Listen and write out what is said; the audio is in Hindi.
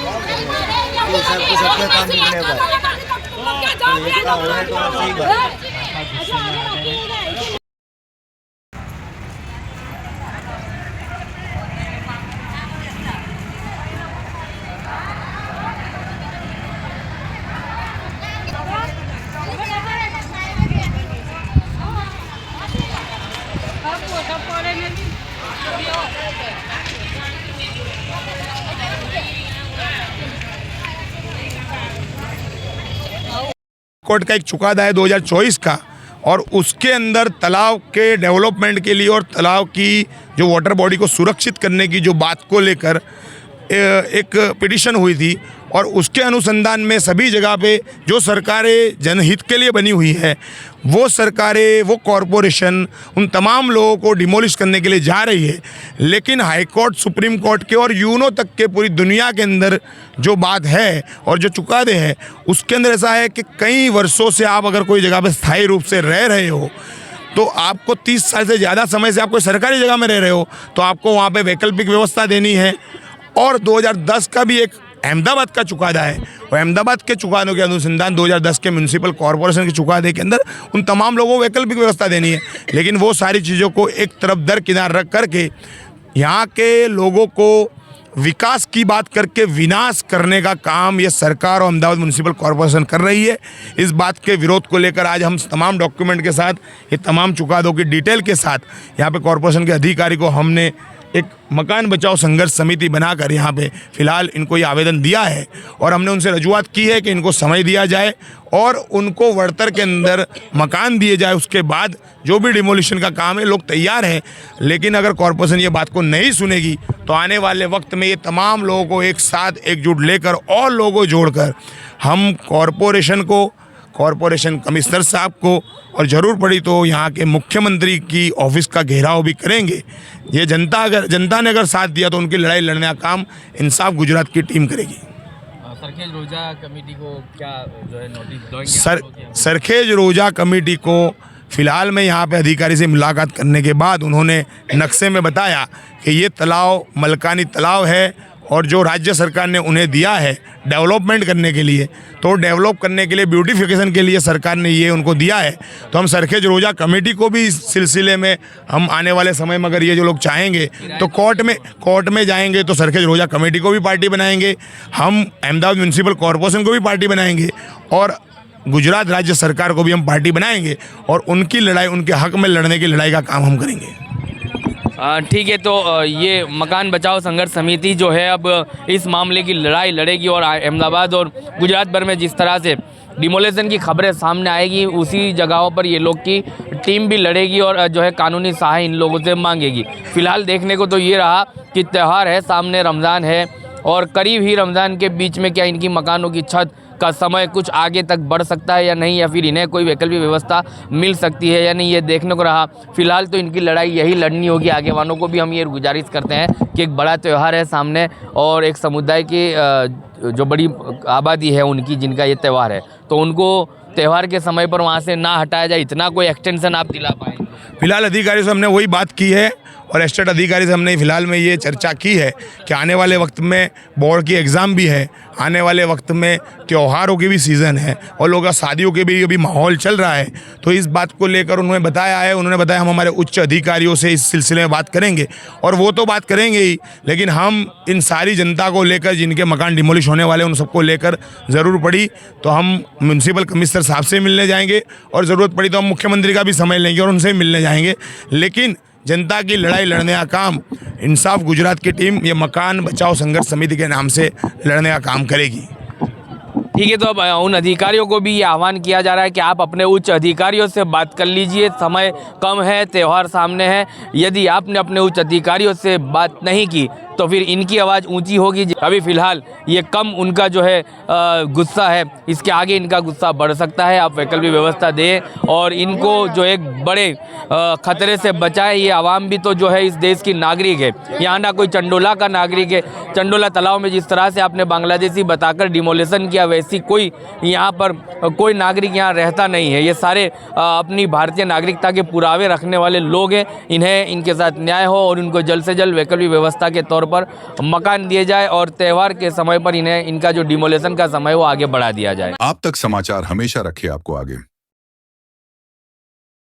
ये सबके काम निकलेगा, तो एक का हो है तो सही बात है। कोर्ट का एक चुकादा है 2024 का, और उसके अंदर तालाब के डेवलपमेंट के लिए और तालाब की जो वाटर बॉडी को सुरक्षित करने की जो बात को लेकर एक पिटीशन हुई थी, और उसके अनुसंधान में सभी जगह पे जो सरकारें जनहित के लिए बनी हुई है वो सरकारें, वो कॉरपोरेशन उन तमाम लोगों को डिमोलिश करने के लिए जा रही है। लेकिन हाई कोर्ट, सुप्रीम कोर्ट के और यूनो तक के पूरी दुनिया के अंदर जो बात है और जो चुकादे हैं उसके अंदर ऐसा है कि कई वर्षों से आप अगर कोई जगह पर स्थायी रूप से रह रहे हो तो आपको 30 साल से ज़्यादा समय से आप कोई सरकारी जगह में रह रहे हो तो आपको वहाँ पे वैकल्पिक व्यवस्था देनी है। और 2010 का भी एक अहमदाबाद का चुकादा है, और अहमदाबाद के चुकादों के अनुसंधान 2010 के म्यूनसिपल कॉरपोरेशन के चुकादे के अंदर उन तमाम लोगों को वैकल्पिक व्यवस्था देनी है। लेकिन वो सारी चीज़ों को एक तरफ दरकिनार रख करके यहाँ के लोगों को विकास की बात करके विनाश करने का काम ये सरकार और अहमदाबाद म्यूनसिपल कॉरपोरेशन कर रही है। इस बात के विरोध को लेकर आज हम तमाम डॉक्यूमेंट के साथ, ये तमाम चुकादों की डिटेल के साथ यहाँ पे कॉरपोरेशन के अधिकारी को हमने एक मकान बचाओ संघर्ष समिति बनाकर यहाँ पे फ़िलहाल इनको ये आवेदन दिया है, और हमने उनसे रजूआत की है कि इनको समय दिया जाए और उनको वर्तर के अंदर मकान दिए जाए। उसके बाद जो भी डिमोलिशन का काम है लोग तैयार हैं। लेकिन अगर कॉरपोरेशन ये बात को नहीं सुनेगी तो आने वाले वक्त में ये तमाम लोगों को एक साथ एकजुट लेकर और लोगों को जोड़कर हम कॉरपोरेशन को, कॉरपोरेशन कमिश्नर साहब को और ज़रूर पड़ी तो यहाँ के मुख्यमंत्री की ऑफिस का घेराव भी करेंगे। ये जनता ने अगर साथ दिया तो उनकी लड़ाई लड़ने का काम इंसाफ गुजरात की टीम करेगी। सरखेज रोजा कमेटी को क्या जो है नोटिस सरखेज रोजा कमेटी को फ़िलहाल मैं यहाँ पे अधिकारी से मुलाकात करने के बाद उन्होंने नक्शे में बताया कि ये तालाब मलकानी तालाब है और जो राज्य सरकार ने उन्हें दिया है डेवलपमेंट करने के लिए, तो डेवलप करने के लिए, ब्यूटिफिकेशन के लिए सरकार ने ये उनको दिया है। तो हम सरखेज रोजा कमेटी को भी इस सिलसिले में हम आने वाले समय में अगर ये जो लोग चाहेंगे तो कोर्ट में जाएंगे तो सरखेज रोजा कमेटी को भी पार्टी बनाएंगे, हम अहमदाबाद म्यूनसिपल कॉरपोरेशन को भी पार्टी बनाएंगे और गुजरात राज्य सरकार को भी हम पार्टी बनाएंगे, और उनकी लड़ाई, उनके हक में लड़ने की लड़ाई का काम हम करेंगे। ठीक है, तो ये मकान बचाओ संघर्ष समिति जो है अब इस मामले की लड़ाई लड़ेगी, और अहमदाबाद और गुजरात भर में जिस तरह से डिमोलेशन की खबरें सामने आएगी उसी जगहों पर ये लोग की टीम भी लड़ेगी और जो है कानूनी सहाय इन लोगों से मांगेगी। फ़िलहाल देखने को तो ये रहा कि त्यौहार है, सामने रमज़ान है और करीब ही रमज़ान के बीच में क्या इनकी मकानों की छत का समय कुछ आगे तक बढ़ सकता है या नहीं, या फिर इन्हें कोई वैकल्पिक व्यवस्था मिल सकती है या नहीं, ये देखने को रहा। फिलहाल तो इनकी लड़ाई यही लड़नी होगी। आगे वालों को भी हम ये गुजारिश करते हैं कि एक बड़ा त्यौहार है सामने और एक समुदाय की जो बड़ी आबादी है उनकी, जिनका ये त्यौहार है, तो उनको त्यौहार के समय पर वहाँ से ना हटाया जाए, इतना कोई एक्सटेंशन आप दिला पाएँ? फिलहाल अधिकारी से हमने वही बात की है और एस्टेट अधिकारी से हमने फिलहाल में ये चर्चा की है कि आने वाले वक्त में बोर्ड की एग्ज़ाम भी है, आने वाले वक्त में त्योहारों की भी सीज़न है और लोगों का शादियों के भी अभी माहौल चल रहा है। तो इस बात को लेकर उन्होंने बताया हम हमारे उच्च अधिकारियों से इस सिलसिले में बात करेंगे, और वो तो बात करेंगे ही, लेकिन हम इन सारी जनता को लेकर, जिनके मकान डिमोलिश होने वाले उन सबको लेकर ज़रूर पड़ी तो हम म्यूनसिपल कमिश्नर साहब से मिलने जाएंगे, और ज़रूरत पड़ी तो हम मुख्यमंत्री का भी समय लेंगे और उनसे मिलने जाएंगे। लेकिन जनता की लड़ाई लड़ने का काम इंसाफ गुजरात की टीम ये मकान बचाओ संघर्ष समिति के नाम से लड़ने का काम करेगी। ठीक है, तो अब उन अधिकारियों को भी ये आह्वान किया जा रहा है कि आप अपने उच्च अधिकारियों से बात कर लीजिए, समय कम है, त्यौहार सामने है। यदि आपने अपने उच्च अधिकारियों से बात नहीं की तो फिर इनकी आवाज़ ऊंची होगी। अभी फ़िलहाल ये कम उनका जो है गुस्सा है, इसके आगे इनका गुस्सा बढ़ सकता है। आप वैकल्पिक व्यवस्था दें और इनको जो एक बड़े ख़तरे से बचाएं। ये आवाम भी तो जो है इस देश की नागरिक है, यहाँ ना कोई चंडोला का नागरिक है। चंडोला तालाब में जिस तरह से आपने बांग्लादेशी बताकर डिमोलेशन किया, वैसी कोई यहाँ पर कोई नागरिक यहाँ रहता नहीं है। ये सारे अपनी भारतीय नागरिकता के पुरावे रखने वाले लोग हैं। इन्हें इनके साथ न्याय हो और उनको जल्द से जल्द वैकल्पिक व्यवस्था के तौर तौर पर मकान दिए जाए और त्यौहार के समय पर इन्हें इनका जो डिमोलेशन का समय वो आगे बढ़ा दिया जाए। आप तक समाचार हमेशा रखे आपको आगे।